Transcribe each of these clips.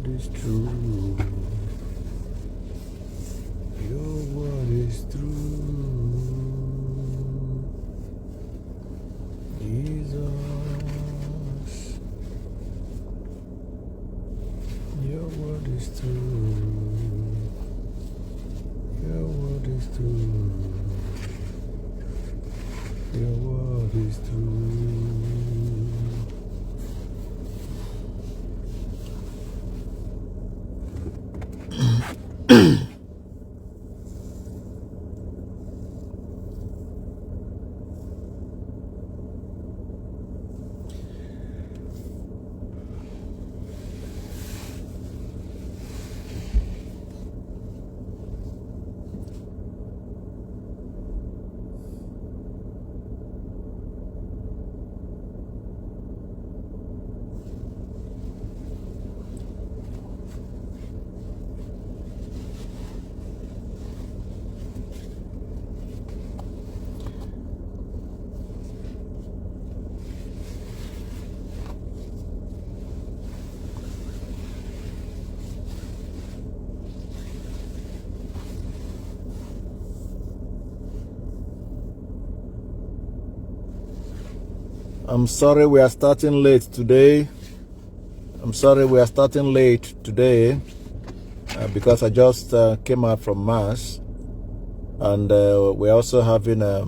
word is true. Your word is true. Jesus. Your word is true. Your word is true. Your word is true. I'm sorry we are starting late today. Because I just came out from Mass, and we're also having a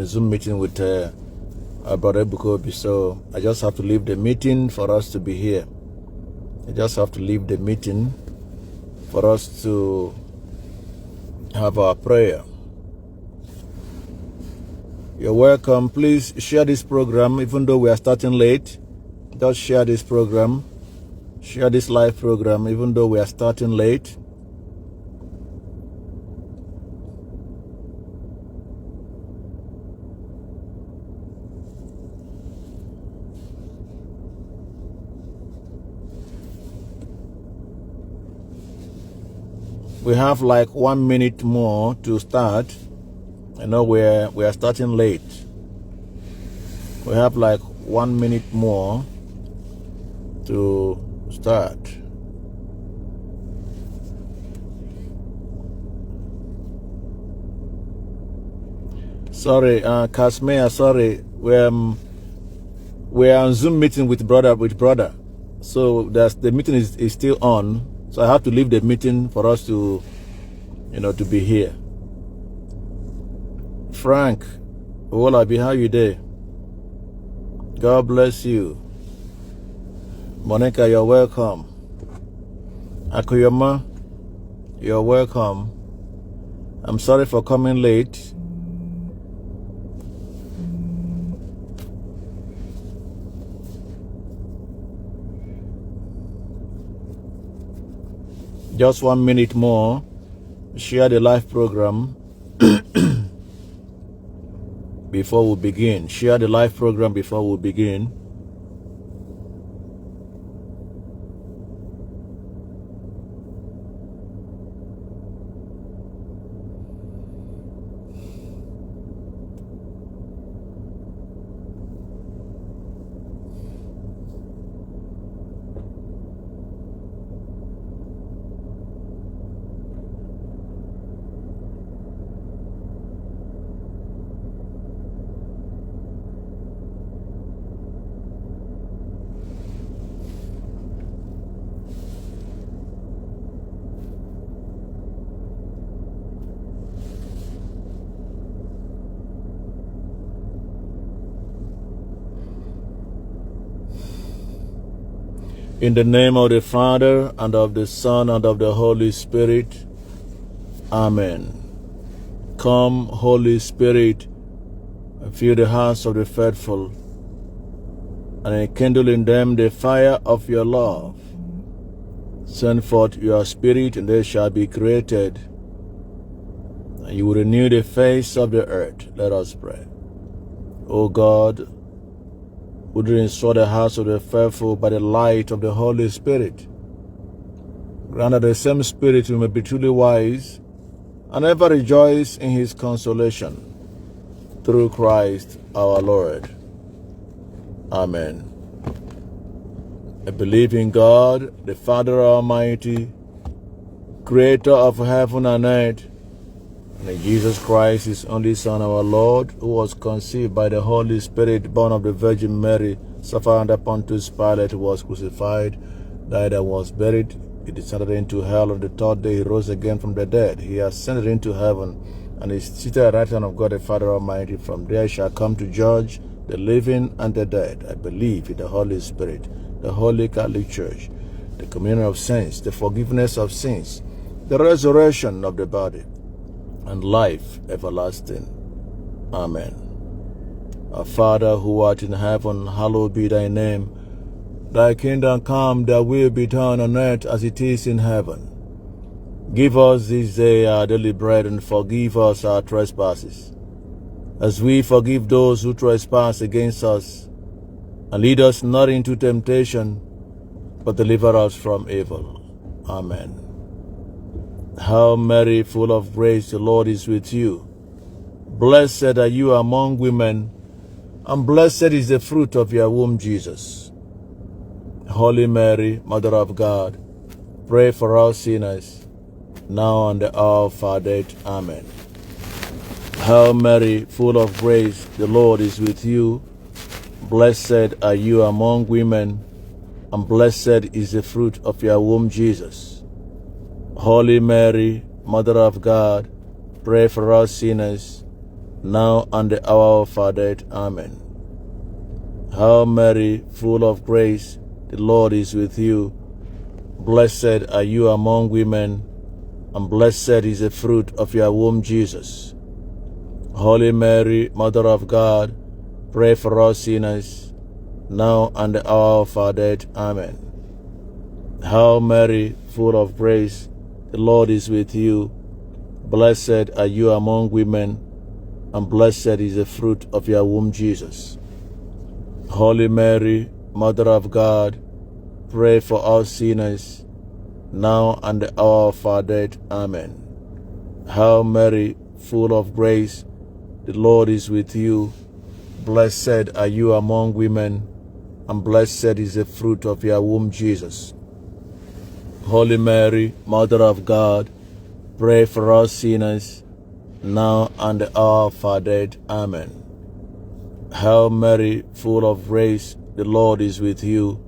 Zoom meeting with our brother Ebuka Obi. So I just have to leave the meeting for us to be here. I just have to leave the meeting for us to have our prayer. You're welcome. Please share this program, even though we are starting late. Just share this program. Share this live program, even though we are starting late. We have like 1 minute more to start. I know we are starting late. We have like 1 minute more to start. Sorry, Kasmea, sorry. We're on Zoom meeting with brother. So the meeting is still on. So I have to leave the meeting for us to, to be here. Frank, Olabi, how you there? God bless you. Monica, you're welcome. Akuyama, you're welcome. I'm sorry for coming late. Just 1 minute more. Share the live program. Before we begin. Share the live program before we begin. In the name of the Father, and of the Son, and of the Holy Spirit. Amen. Come, Holy Spirit, and fill the hearts of the faithful, and enkindle in them the fire of your love. Send forth your Spirit, and they shall be created, and you will renew the face of the earth. Let us pray. O God, who did instruct the hearts of the faithful by the light of the Holy Spirit, grant that the same Spirit we may be truly wise and ever rejoice in his consolation. Through Christ our Lord. Amen. I believe in God, the Father Almighty, creator of heaven and earth, and in Jesus Christ, his only Son, our Lord, who was conceived by the Holy Spirit, born of the Virgin Mary, suffered under Pontius Pilate, was crucified, died and was buried. He descended into hell. On the third day he rose again from the dead. He ascended into heaven, and is seated at the right hand of God the Father Almighty. From there shall come to judge the living and the dead. I believe in the Holy Spirit, the Holy Catholic Church, the communion of saints, the forgiveness of sins, the resurrection of the body, and life everlasting. Amen. Our Father, who art in heaven, hallowed be thy name. Thy kingdom come, thy will be done on earth as it is in heaven. Give us this day our daily bread, and forgive us our trespasses, as we forgive those who trespass against us. And lead us not into temptation, but deliver us from evil. Amen. Hail Mary, full of grace, the Lord is with you. Blessed are you among women, and blessed is the fruit of your womb, Jesus. Holy Mary, Mother of God, pray for us sinners, now and the hour of our death. Amen. Hail Mary, full of grace, the Lord is with you. Blessed are you among women, and blessed is the fruit of your womb, Jesus. Holy Mary, Mother of God, pray for us sinners, now and the hour of our death. Amen. Hail Mary, full of grace, the Lord is with you. Blessed are you among women, and blessed is the fruit of your womb, Jesus. Holy Mary, Mother of God, pray for us sinners, now and the hour of our death. Amen. Hail Mary, full of grace, the Lord is with you. Blessed are you among women, and blessed is the fruit of your womb, Jesus. Holy Mary, Mother of God, pray for us sinners, now and the hour of our death. Amen. Hail Mary, full of grace, the Lord is with you. Blessed are you among women, and blessed is the fruit of your womb, Jesus. Holy Mary, Mother of God, pray for us sinners, now and the hour of our death. Amen. Hail Mary, full of grace, the Lord is with you.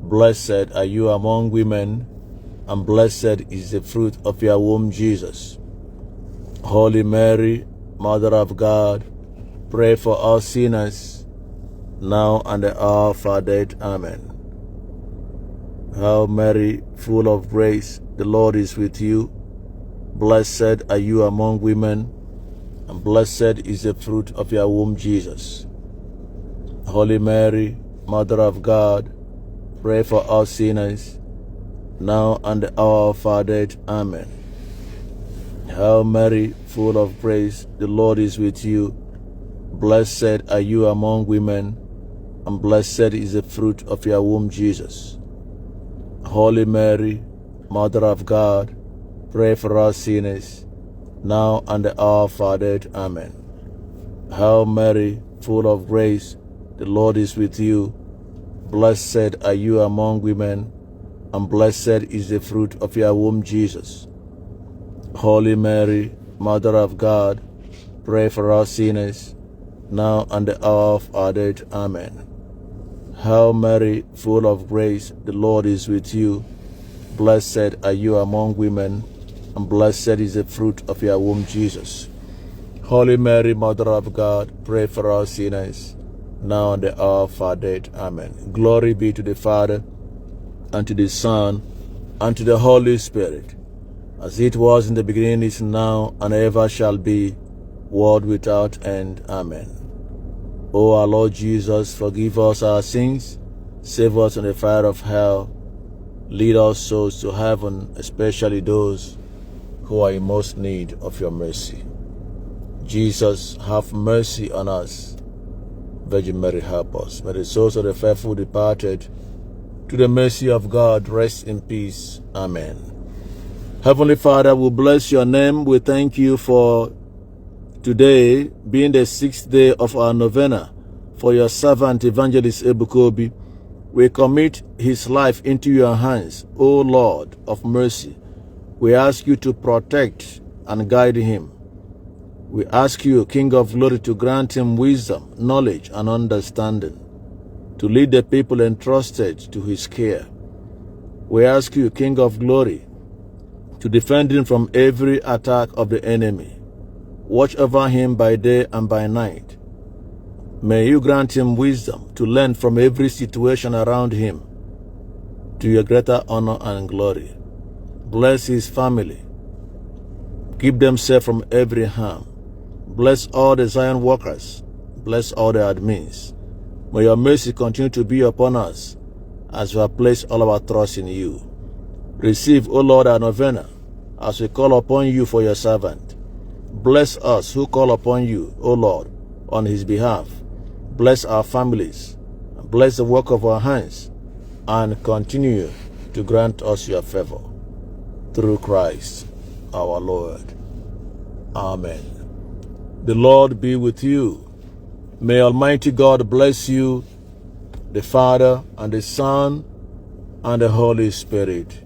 Blessed are you among women, and blessed is the fruit of your womb, Jesus. Holy Mary, Mother of God, pray for us sinners, now and the hour of our death. Amen. Hail Mary, full of grace, the Lord is with you. Blessed are you among women, and blessed is the fruit of your womb, Jesus. Holy Mary, Mother of God, pray for us sinners, now and the hour of our death. Amen. Hail Mary, full of grace, the Lord is with you. Blessed are you among women, and blessed is the fruit of your womb, Jesus. Holy Mary, Mother of God, pray for us sinners, now and the hour of our death. Amen. Hail Mary, full of grace, the Lord is with you. Blessed are you among women, and blessed is the fruit of your womb, Jesus. Holy Mary, Mother of God, pray for us sinners, now and the hour of our death. Amen. Hail Mary, full of grace, the Lord is with you. Blessed are you among women, and blessed is the fruit of your womb, Jesus. Holy Mary, Mother of God, pray for us sinners, now and the hour of our death. Amen. Glory be to the Father, and to the Son, and to the Holy Spirit, as it was in the beginning, is now, and ever shall be, world without end. Amen. O our Lord Jesus, forgive us our sins, save us from the fire of hell, lead our souls to heaven, especially those who are in most need of your mercy. Jesus, have mercy on us. Virgin Mary, help us. May the souls of the faithful departed to the mercy of God rest in peace. Amen. Heavenly Father, we bless your name. We thank you for today being the 6th day of our novena for your servant Evangelist Ebuka Obi. We commit his life into your hands, O Lord of mercy. We ask you to protect and guide him. We ask you, King of glory, to grant him wisdom, knowledge, and understanding, to lead the people entrusted to his care. We ask you, King of glory, to defend him from every attack of the enemy. Watch over him by day and by night. May you grant him wisdom to learn from every situation around him, to your greater honor and glory. Bless his family. Keep them safe from every harm. Bless all the Zion workers. Bless all the admins. May your mercy continue to be upon us as we have placed all our trust in you. Receive, O Lord, our novena as we call upon you for your servant. Bless us who call upon you, O Lord, on his behalf. Bless our families. Bless the work of our hands, and continue to grant us your favor. Through Christ our Lord. Amen. The Lord be with you. May Almighty God bless you, the Father, and the Son, and the Holy Spirit.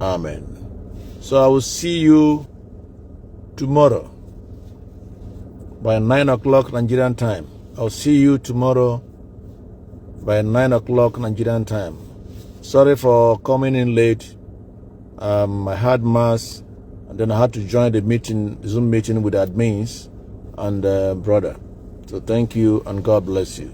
Amen. So I will see you tomorrow by 9 o'clock Nigerian time. I'll see you tomorrow by 9 o'clock Nigerian time. Sorry for coming in late. I had mass, and then I had to join the meeting, the Zoom meeting with admins and brother. So thank you, and God bless you.